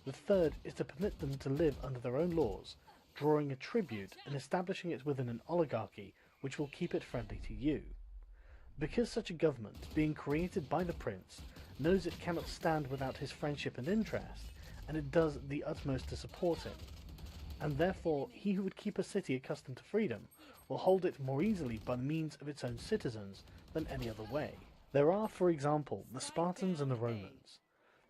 The third is to permit them to live under their own laws, drawing a tribute and establishing it within an oligarchy which will keep it friendly to you. Because such a government, being created by the prince, knows it cannot stand without his friendship and interest, and it does the utmost to support him. And therefore he who would keep a city accustomed to freedom will hold it more easily by the means of its own citizens than any other way. There are, for example, the Spartans and the Romans.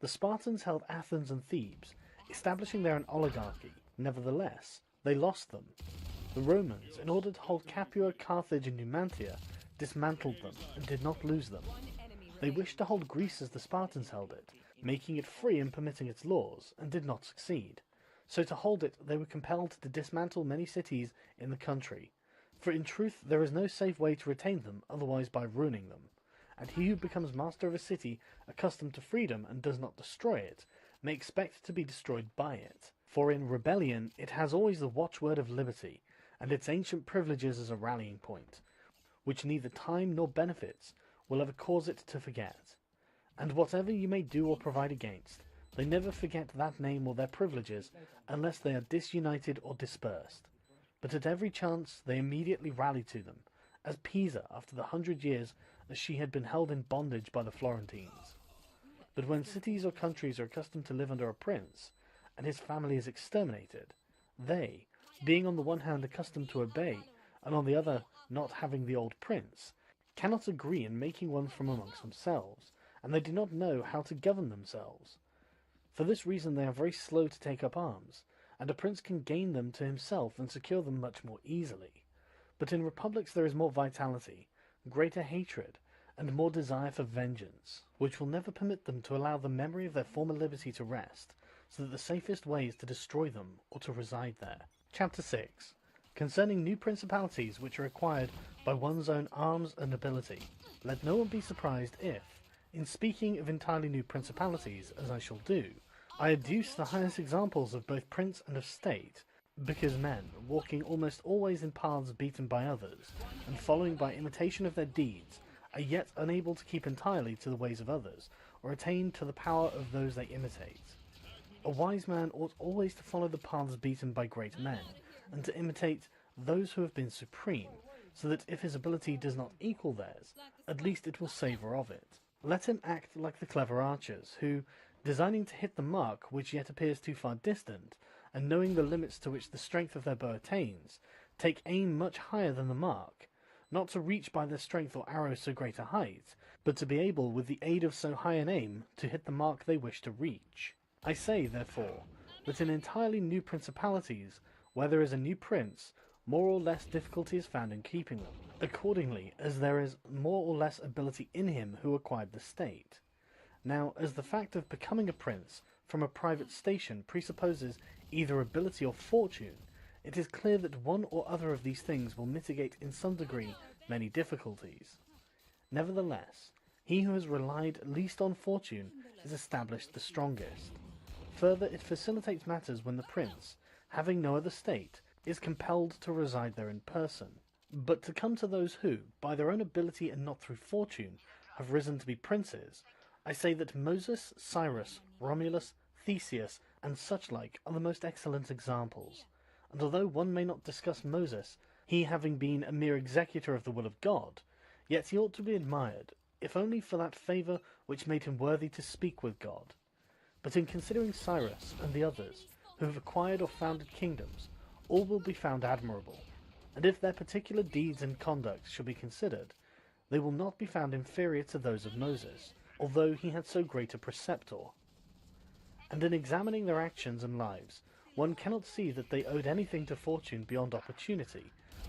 The Spartans held Athens and Thebes, establishing there an oligarchy. Nevertheless, they lost them. The Romans, in order to hold Capua, Carthage, and Numantia, dismantled them and did not lose them. They wished to hold Greece as the Spartans held it, making it free and permitting its laws, and did not succeed. So to hold it, they were compelled to dismantle many cities in the country. For in truth, there is no safe way to retain them, otherwise by ruining them. And he who becomes master of a city, accustomed to freedom, and does not destroy it, may expect to be destroyed by it. For in rebellion, it has always the watchword of liberty, and its ancient privileges as a rallying point, which neither time nor benefits will ever cause it to forget. And whatever you may do or provide against, they never forget that name or their privileges unless they are disunited or dispersed. But at every chance they immediately rally to them, as Pisa after the 100 years as she had been held in bondage by the Florentines. But when cities or countries are accustomed to live under a prince, and his family is exterminated, they, being on the one hand accustomed to obey, and on the other not having the old prince, cannot agree in making one from amongst themselves, and they do not know how to govern themselves. For this reason they are very slow to take up arms, and a prince can gain them to himself and secure them much more easily. But in republics there is more vitality, greater hatred, and more desire for vengeance, which will never permit them to allow the memory of their former liberty to rest, so that the safest way is to destroy them or to reside there. Chapter 6. Concerning new principalities which are acquired by one's own arms and ability. Let no one be surprised if, in speaking of entirely new principalities, as I shall do, I adduce the highest examples of both prince and of state, because men, walking almost always in paths beaten by others, and following by imitation of their deeds, are yet unable to keep entirely to the ways of others, or attain to the power of those they imitate. A wise man ought always to follow the paths beaten by great men, and to imitate those who have been supreme, so that if his ability does not equal theirs, at least it will savour of it. Let him act like the clever archers, who, designing to hit the mark which yet appears too far distant, and knowing the limits to which the strength of their bow attains, take aim much higher than the mark, not to reach by their strength or arrow so great a height, but to be able with the aid of so high an aim to hit the mark they wish to reach. I say, therefore, that in entirely new principalities, where there is a new prince, more or less difficulty is found in keeping them, accordingly as there is more or less ability in him who acquired the state. Now, as the fact of becoming a prince from a private station presupposes either ability or fortune, it is clear that one or other of these things will mitigate in some degree many difficulties. Nevertheless, he who has relied least on fortune is established the strongest. Further, it facilitates matters when the prince, having no other state, is compelled to reside there in person. But to come to those who, by their own ability and not through fortune, have risen to be princes, I say that Moses, Cyrus, Romulus, Theseus, and such like are the most excellent examples. And although one may not discuss Moses, he having been a mere executor of the will of God, yet he ought to be admired, if only for that favour which made him worthy to speak with God. But in considering Cyrus and the others, who have acquired or founded kingdoms, all will be found admirable, and if their particular deeds and conduct shall be considered, they will not be found inferior to those of Moses, although he had so great a preceptor. And in examining their actions and lives, one cannot see that they owed anything to fortune beyond opportunity,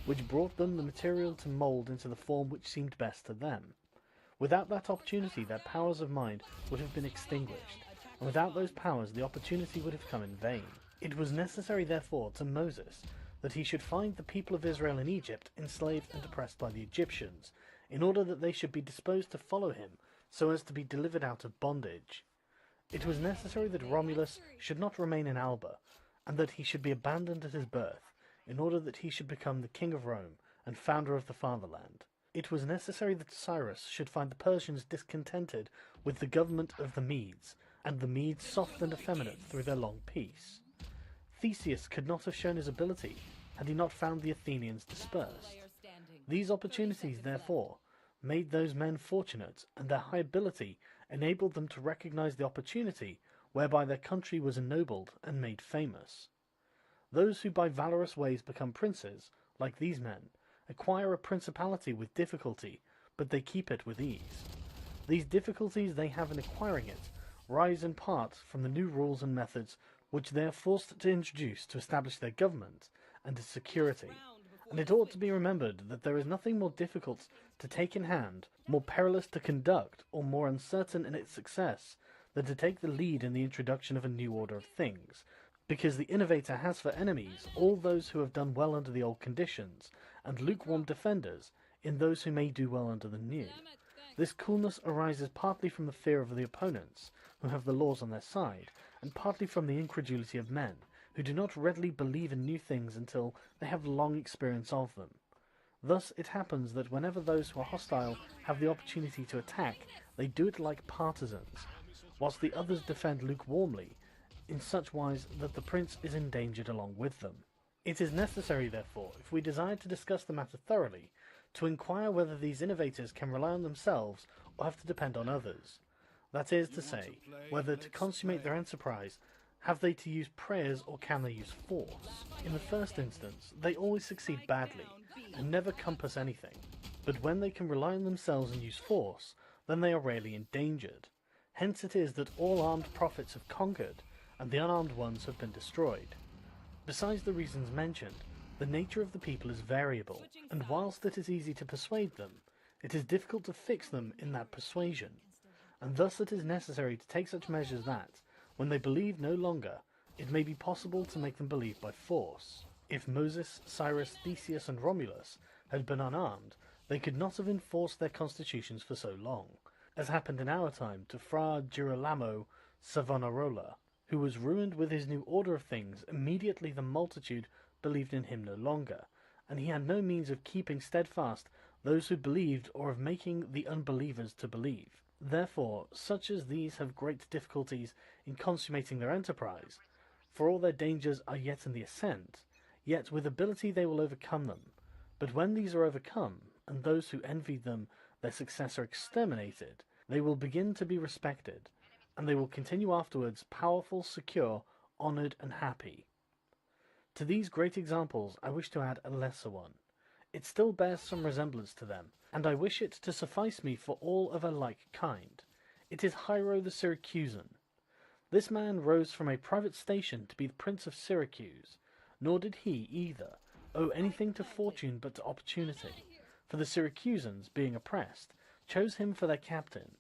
which brought them the material to mould into the form which seemed best to them. Without that opportunity their powers of mind would have been extinguished, and without those powers the opportunity would have come in vain. It was necessary therefore to Moses that he should find the people of Israel in Egypt enslaved and oppressed by the Egyptians, in order that they should be disposed to follow him, so as to be delivered out of bondage. It was necessary that Romulus should not remain in Alba, and that he should be abandoned at his birth, in order that he should become the king of Rome and founder of the fatherland. It was necessary that Cyrus should find the Persians discontented with the government of the Medes, and the Medes soft and effeminate through their long peace. Theseus could not have shown his ability had he not found the Athenians dispersed. These opportunities, therefore, made those men fortunate, and their high ability enabled them to recognize the opportunity whereby their country was ennobled and made famous. Those who by valorous ways become princes, like these men, acquire a principality with difficulty, but they keep it with ease. These difficulties they have in acquiring it rise in part from the new rules and methods which they are forced to introduce to establish their government and its security, and it ought to be remembered that there is nothing more difficult to take in hand, more perilous to conduct, or more uncertain in its success than to take the lead in the introduction of a new order of things, because the innovator has for enemies all those who have done well under the old conditions, and lukewarm defenders in those who may do well under the new. This coolness arises partly from the fear of the opponents, who have the laws on their side, and partly from the incredulity of men, who do not readily believe in new things until they have long experience of them. Thus it happens that whenever those who are hostile have the opportunity to attack, they do it like partisans, whilst the others defend lukewarmly, in such wise that the prince is endangered along with them. It is necessary, therefore, if we desire to discuss the matter thoroughly, to inquire whether these innovators can rely on themselves or have to depend on others. That is to say, whether to consummate their enterprise, have they to use prayers or can they use force? In the first instance, they always succeed badly and never compass anything, but when they can rely on themselves and use force, then they are rarely endangered. Hence it is that all armed prophets have conquered, and the unarmed ones have been destroyed. Besides the reasons mentioned, the nature of the people is variable, and whilst it is easy to persuade them, it is difficult to fix them in that persuasion, and thus it is necessary to take such measures that, when they believe no longer, it may be possible to make them believe by force. If Moses, Cyrus, Theseus, and Romulus had been unarmed, they could not have enforced their constitutions for so long, as happened in our time to Fra Girolamo Savonarola, who was ruined with his new order of things immediately the multitude believed in him no longer, and he had no means of keeping steadfast those who believed or of making the unbelievers to believe. Therefore, such as these have great difficulties in consummating their enterprise, for all their dangers are yet in the ascent, yet with ability they will overcome them. But when these are overcome, and those who envied them their success are exterminated, they will begin to be respected, and they will continue afterwards powerful, secure, honoured, and happy. To these great examples I wish to add a lesser one. It still bears some resemblance to them, and I wish it to suffice me for all of a like kind. It is Hiero the Syracusan. This man rose from a private station to be the Prince of Syracuse, nor did he, either, owe anything to fortune but to opportunity, for the Syracusans, being oppressed, chose him for their captain.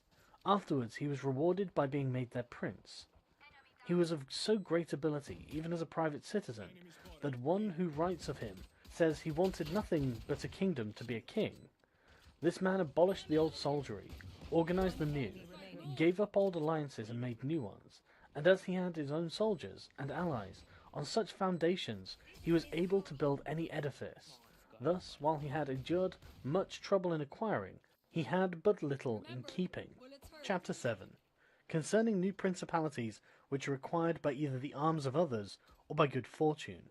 Afterwards he was rewarded by being made their prince. He was of so great ability, even as a private citizen, that one who writes of him says he wanted nothing but a kingdom to be a king. This man abolished the old soldiery, organized the new, gave up old alliances and made new ones, and as he had his own soldiers and allies, on such foundations he was able to build any edifice. Thus, while he had endured much trouble in acquiring, he had but little in keeping. Chapter 7. Concerning new principalities which are acquired by either the arms of others or by good fortune.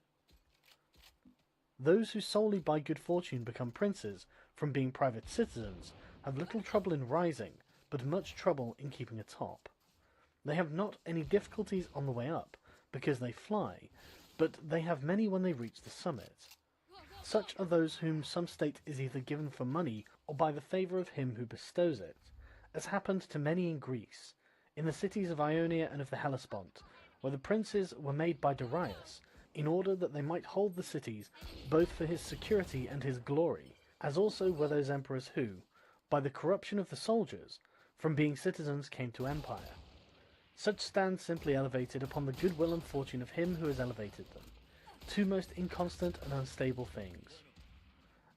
Those who solely by good fortune become princes from being private citizens have little trouble in rising, but much trouble in keeping atop. They have not any difficulties on the way up, because they fly, but they have many when they reach the summit. Such are those whom some state is either given for money or by the favour of him who bestows it, as happened to many in Greece, in the cities of Ionia and of the Hellespont, where the princes were made by Darius, in order that they might hold the cities both for his security and his glory, as also were those emperors who, by the corruption of the soldiers, from being citizens came to empire. Such stand simply elevated upon the goodwill and fortune of him who has elevated them, two most inconstant and unstable things.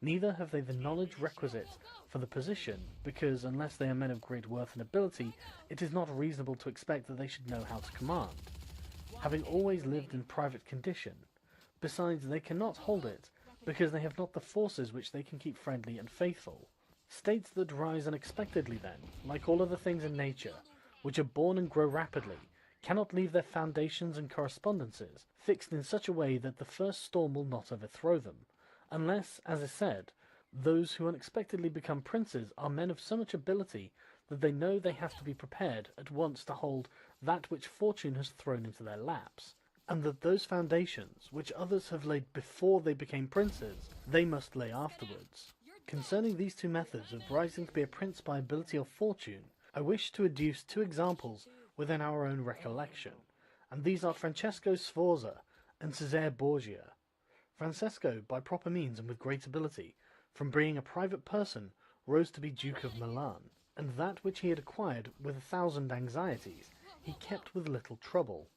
Neither have they the knowledge requisite for the position, because unless they are men of great worth and ability, it is not reasonable to expect that they should know how to command, having always lived in private condition. Besides, they cannot hold it, because they have not the forces which they can keep friendly and faithful. States that rise unexpectedly then, like all other things in nature, which are born and grow rapidly, cannot leave their foundations and correspondences fixed in such a way that the first storm will not overthrow them, unless, as is said, those who unexpectedly become princes are men of so much ability that they know they have to be prepared at once to hold that which fortune has thrown into their laps, and that those foundations which others have laid before they became princes, they must lay afterwards. Concerning these two methods of rising to be a prince by ability or fortune, I wish to adduce two examples within our own recollection, and these are Francesco Sforza and Cesare Borgia. Francesco, by proper means and with great ability, from being a private person, rose to be Duke of Milan, and that which he had acquired with 1,000 anxieties, he kept with little trouble.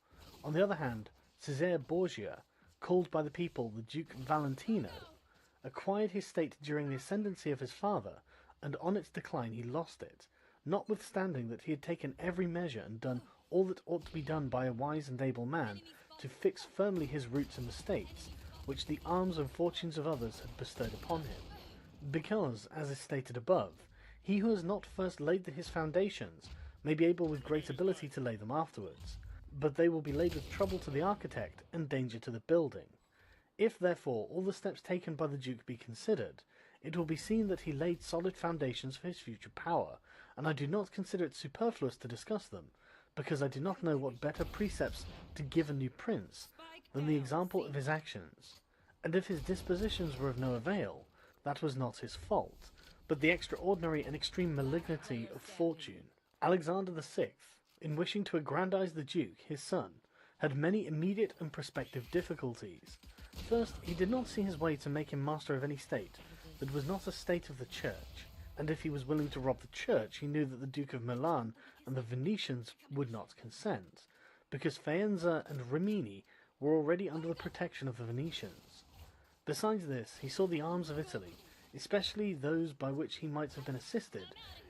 On the other hand, Cesare Borgia, called by the people the Duke Valentino, acquired his state during the ascendancy of his father, and on its decline he lost it, notwithstanding that he had taken every measure and done all that ought to be done by a wise and able man to fix firmly his roots in the states, which the arms and fortunes of others had bestowed upon him. Because, as is stated above, he who has not first laid his foundations may be able with great ability to lay them afterwards, but they will be laid with trouble to the architect and danger to the building. If, therefore, all the steps taken by the Duke be considered, it will be seen that he laid solid foundations for his future power, and I do not consider it superfluous to discuss them, because I do not know what better precepts to give a new prince than the example of his actions. And if his dispositions were of no avail, that was not his fault, but the extraordinary and extreme malignity of fortune. Alexander VI, in wishing to aggrandize the Duke, his son, had many immediate and prospective difficulties. First, he did not see his way to make him master of any state that was not a state of the Church, and if he was willing to rob the Church, he knew that the Duke of Milan and the Venetians would not consent, because Faenza and Rimini were already under the protection of the Venetians. Besides this, he saw the arms of Italy, especially those by which he might have been assisted,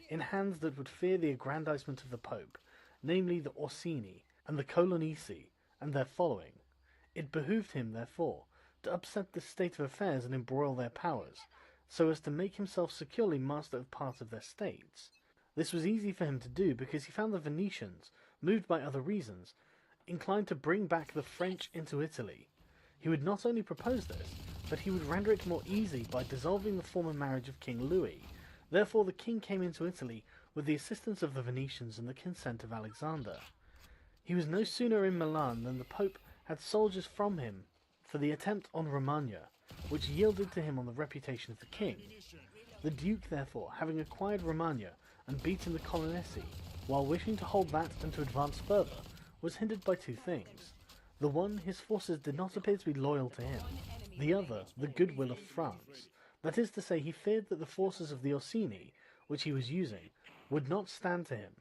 in hands that would fear the aggrandizement of the Pope, namely the Orsini and the Colonnesi and their following. It behooved him, therefore, to upset the state of affairs and embroil their powers, so as to make himself securely master of part of their states. This was easy for him to do because he found the Venetians, moved by other reasons, inclined to bring back the French into Italy. He would not only propose this, but he would render it more easy by dissolving the former marriage of King Louis. Therefore the king came into Italy with the assistance of the Venetians and the consent of Alexander. He was no sooner in Milan than the Pope had soldiers from him for the attempt on Romagna, which yielded to him on the reputation of the king. The Duke, therefore, having acquired Romagna and beaten the Colonnesi, while wishing to hold that and to advance further, was hindered by two things. The one, his forces did not appear to be loyal to him. The other, the goodwill of France. That is to say, he feared that the forces of the Orsini, which he was using, would not stand to him,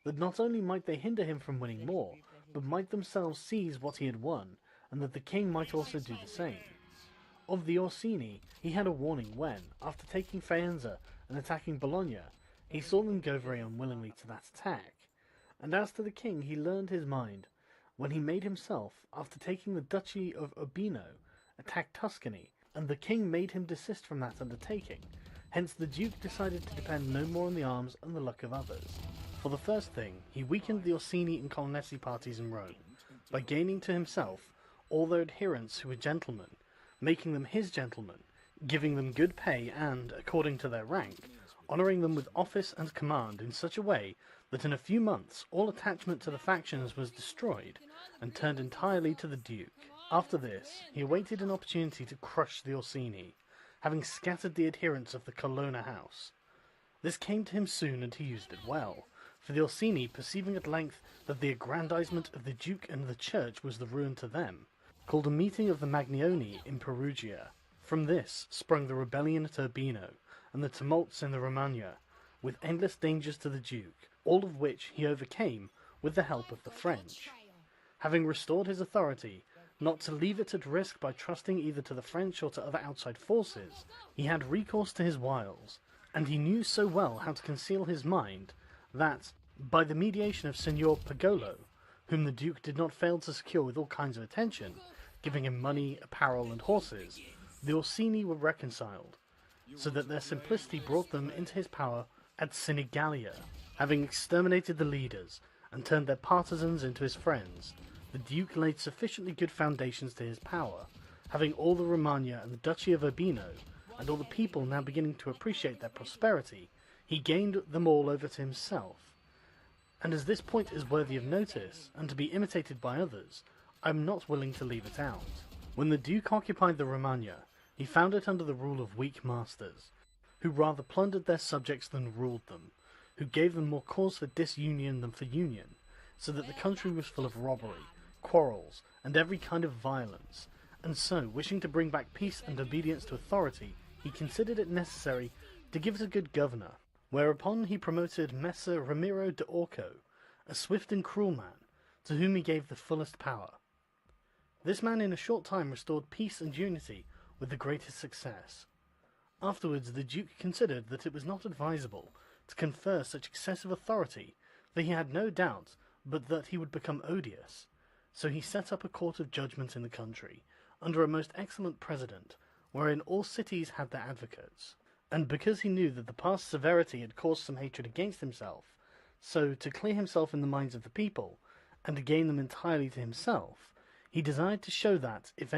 that not only might they hinder him from winning more, but might themselves seize what he had won, and that the king might also do the same. Of the Orsini, he had a warning when, after taking Faenza and attacking Bologna, he saw them go very unwillingly to that attack. And as to the king, he learned his mind, when he made himself, after taking the duchy of Urbino, attack Tuscany, and the king made him desist from that undertaking. Hence the Duke decided to depend no more on the arms and the luck of others. For the first thing, he weakened the Orsini and Colonnesi parties in Rome, by gaining to himself all their adherents who were gentlemen, making them his gentlemen, giving them good pay and, according to their rank, honouring them with office and command in such a way that in a few months all attachment to the factions was destroyed and turned entirely to the Duke. After this, he awaited an opportunity to crush the Orsini, having scattered the adherents of the Colonna house. This came to him soon, and he used it well, for the Orsini, perceiving at length that the aggrandizement of the Duke and the Church was the ruin to them, called a meeting of the Magnoni in Perugia. From this sprung the rebellion at Urbino, and the tumults in the Romagna, with endless dangers to the Duke, all of which he overcame with the help of the French. Having restored his authority, not to leave it at risk by trusting either to the French or to other outside forces, he had recourse to his wiles, and he knew so well how to conceal his mind, that, by the mediation of Signor Pagolo, whom the Duke did not fail to secure with all kinds of attention, giving him money, apparel, and horses, the Orsini were reconciled, so that their simplicity brought them into his power at Sinigalia. Having exterminated the leaders, and turned their partisans into his friends, the Duke laid sufficiently good foundations to his power, having all the Romagna and the Duchy of Urbino, and all the people now beginning to appreciate their prosperity, he gained them all over to himself. And as this point is worthy of notice, and to be imitated by others, I am not willing to leave it out. When the Duke occupied the Romagna, he found it under the rule of weak masters, who rather plundered their subjects than ruled them, who gave them more cause for disunion than for union, so that the country was full of robbery, quarrels, and every kind of violence, and so, wishing to bring back peace and obedience to authority, he considered it necessary to give it a good governor, whereupon he promoted Messer Ramiro de Orco, a swift and cruel man, to whom he gave the fullest power. This man in a short time restored peace and unity with the greatest success. Afterwards the Duke considered that it was not advisable to confer such excessive authority, for he had no doubt but that he would become odious, so he set up a court of judgment in the country, under a most excellent president, wherein all cities had their advocates. And because he knew that the past severity had caused some hatred against himself, so to clear himself in the minds of the people, and to gain them entirely to himself, he desired to show that, if